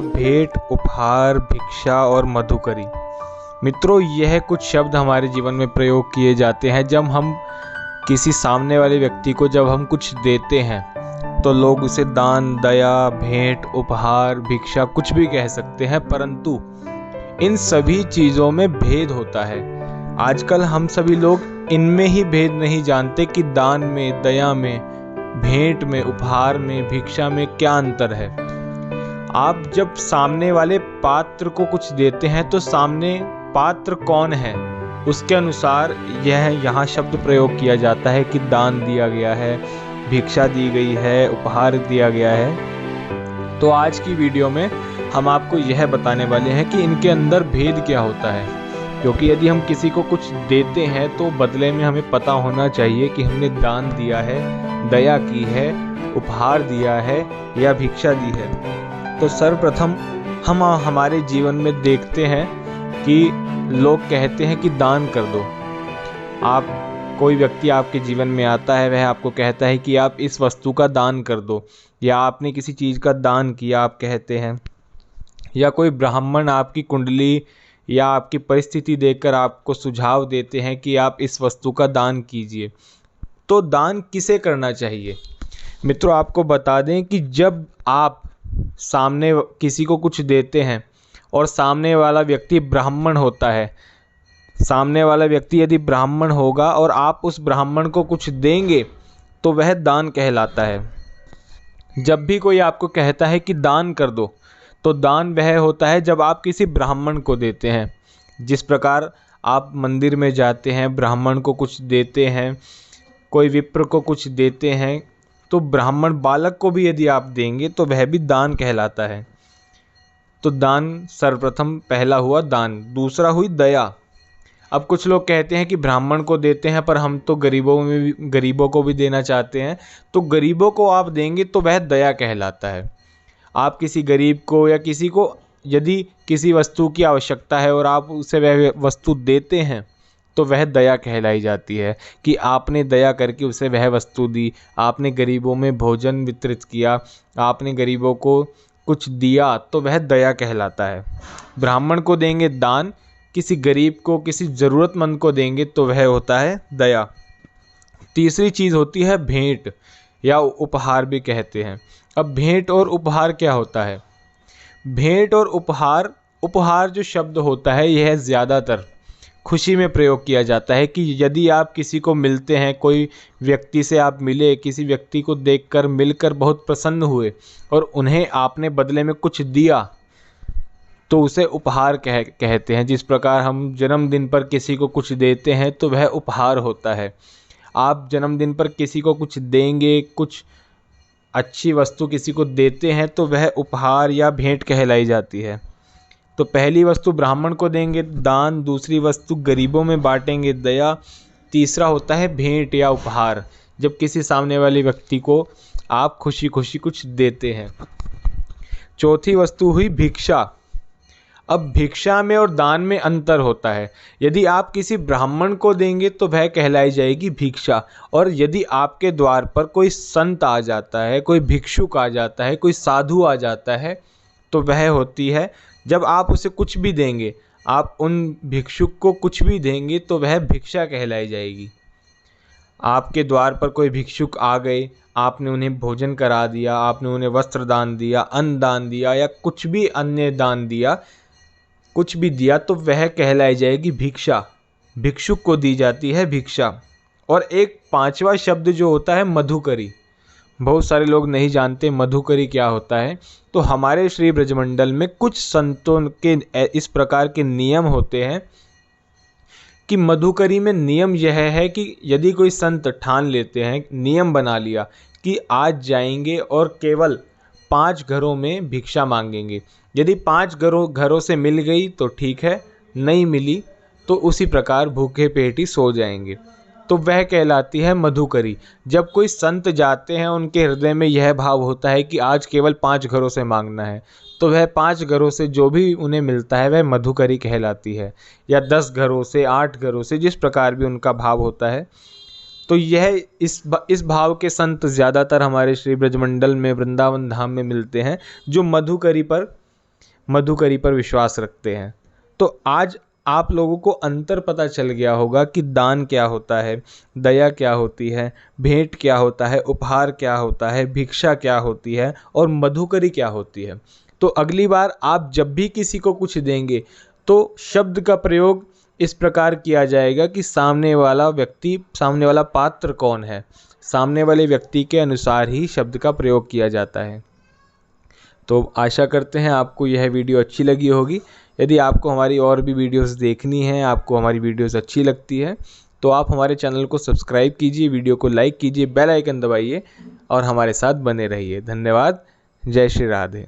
भेंट, उपहार, भिक्षा और मधुकरी। मित्रों, यह कुछ शब्द हमारे जीवन में प्रयोग किए जाते हैं जब हम किसी सामने वाले व्यक्ति को जब हम कुछ देते हैं तो लोग उसे दान, दया, भेंट, उपहार, भिक्षा कुछ भी कह सकते हैं, परंतु इन सभी चीज़ों में भेद होता है। आजकल हम सभी लोग इनमें ही भेद नहीं जानते कि दान में, दया में, भेंट में, उपहार में, भिक्षा में क्या अंतर है। आप जब सामने वाले पात्र को कुछ देते हैं तो सामने पात्र कौन है उसके अनुसार यहाँ शब्द प्रयोग किया जाता है कि दान दिया गया है, भिक्षा दी गई है, उपहार दिया गया है। तो आज की वीडियो में हम आपको यह बताने वाले हैं कि इनके अंदर भेद क्या होता है, क्योंकि यदि हम किसी को कुछ देते हैं तो बदले में हमें पता होना चाहिए कि हमने दान दिया है, दया की है, उपहार दिया है या भिक्षा दी है। तो सर्वप्रथम हम हमारे जीवन में देखते हैं कि लोग कहते हैं कि दान कर दो। कोई व्यक्ति आपके जीवन में आता है, वह आपको कहता है कि आप इस वस्तु का दान कर दो, या आपने किसी चीज़ का दान किया आप कहते हैं, या कोई ब्राह्मण आपकी कुंडली या आपकी परिस्थिति देखकर आपको सुझाव देते हैं कि आप इस वस्तु का दान कीजिए। तो दान किसे करना चाहिए? मित्रों, आपको बता दें कि जब आप सामने किसी को कुछ देते हैं और सामने वाला व्यक्ति ब्राह्मण होता है, सामने वाला व्यक्ति यदि ब्राह्मण होगा और आप उस ब्राह्मण को कुछ देंगे तो वह दान कहलाता है। जब भी कोई आपको कहता है कि दान कर दो, तो दान वह होता है जब आप किसी ब्राह्मण को देते हैं। जिस प्रकार आप मंदिर में जाते हैं, ब्राह्मण को कुछ देते हैं, कोई विप्र को कुछ देते हैं, तो ब्राह्मण बालक को भी यदि आप देंगे तो वह भी दान कहलाता है। तो दान सर्वप्रथम पहला हुआ दान। दूसरा हुई दया। अब कुछ लोग कहते हैं कि ब्राह्मण को देते हैं पर हम तो गरीबों को भी देना चाहते हैं, तो गरीबों को आप देंगे तो वह दया कहलाता है। आप किसी गरीब को या किसी को यदि किसी वस्तु की आवश्यकता है और आप उसे वह वस्तु देते हैं तो वह दया कहलाई जाती है कि आपने दया करके उसे वह वस्तु दी, आपने गरीबों में भोजन वितरित किया, आपने गरीबों को कुछ दिया, तो वह दया कहलाता है। ब्राह्मण को देंगे दान, किसी गरीब को, किसी ज़रूरतमंद को देंगे तो वह होता है दया। तीसरी चीज़ होती है भेंट या उपहार भी कहते हैं। अब भेंट और उपहार क्या होता है? भेंट और उपहार जो शब्द होता है यह ज़्यादातर खुशी में प्रयोग किया जाता है कि यदि आप किसी को मिलते हैं, कोई व्यक्ति से आप मिले, किसी व्यक्ति को देखकर मिलकर बहुत प्रसन्न हुए और उन्हें आपने बदले में कुछ दिया तो उसे उपहार कहते हैं। जिस प्रकार हम जन्मदिन पर किसी को कुछ देते हैं तो वह उपहार होता है। आप जन्मदिन पर किसी को कुछ देंगे, कुछ अच्छी वस्तु किसी को देते हैं तो वह उपहार या भेंट कहलाई जाती है। तो पहली वस्तु ब्राह्मण को देंगे दान, दूसरी वस्तु गरीबों में बांटेंगे दया, तीसरा होता है भेंट या उपहार, जब किसी सामने वाले व्यक्ति को आप खुशी खुशी कुछ देते हैं। चौथी वस्तु हुई भिक्षा। अब भिक्षा में और दान में अंतर होता है। यदि आप किसी ब्राह्मण को देंगे तो वह कहलाई जाएगी भिक्षा, और यदि आपके द्वार पर कोई संत आ जाता है, कोई भिक्षुक आ जाता है, कोई साधु आ जाता है, तो वह होती है, जब आप उसे कुछ भी देंगे, आप उन भिक्षुक को कुछ भी देंगे तो वह भिक्षा कहलाई जाएगी। आपके द्वार पर कोई भिक्षुक आ गए, आपने उन्हें भोजन करा दिया, आपने उन्हें वस्त्र दान दिया, अन्न दान दिया या कुछ भी अन्य दान दिया, कुछ भी दिया, तो वह कहलाई जाएगी भिक्षा। भिक्षुक को दी जाती है भिक्षा। और एक पांचवा शब्द जो होता है मधुकरी। बहुत सारे लोग नहीं जानते मधुकरी क्या होता है। तो हमारे श्री ब्रजमंडल में कुछ संतों के इस प्रकार के नियम होते हैं कि मधुकरी में नियम यह है कि यदि कोई संत ठान लेते हैं, नियम बना लिया कि आज जाएंगे और केवल 5 घरों में भिक्षा मांगेंगे, यदि 5 घरों से मिल गई तो ठीक है, नहीं मिली तो उसी प्रकार भूखे पेट ही सो जाएंगे, तो वह कहलाती है मधुकरी। जब कोई संत जाते हैं, उनके हृदय में यह भाव होता है कि आज केवल 5 घरों से मांगना है, तो वह 5 घरों से जो भी उन्हें मिलता है वह मधुकरी कहलाती है, या 10 घरों से, 8 घरों से, जिस प्रकार भी उनका भाव होता है। तो यह इस भाव के संत ज़्यादातर हमारे श्री ब्रजमंडल में, वृंदावन धाम में मिलते हैं, जो मधुकरी पर विश्वास रखते हैं। तो आज आप लोगों को अंतर पता चल गया होगा कि दान क्या होता है, दया क्या होती है, भेंट क्या होता है, उपहार क्या होता है, भिक्षा क्या होती है और मधुकरी क्या होती है। तो अगली बार आप जब भी किसी को कुछ देंगे तो शब्द का प्रयोग इस प्रकार किया जाएगा कि सामने वाला पात्र कौन है, सामने वाले व्यक्ति के अनुसार ही शब्द का प्रयोग किया जाता है। तो आशा करते हैं आपको यह वीडियो अच्छी लगी होगी। यदि आपको हमारी और भी वीडियोस देखनी है, आपको हमारी वीडियोस अच्छी लगती है, तो आप हमारे चैनल को सब्सक्राइब कीजिए, वीडियो को लाइक कीजिए, बेल आइकन दबाइए और हमारे साथ बने रहिए। धन्यवाद। जय श्री राधे।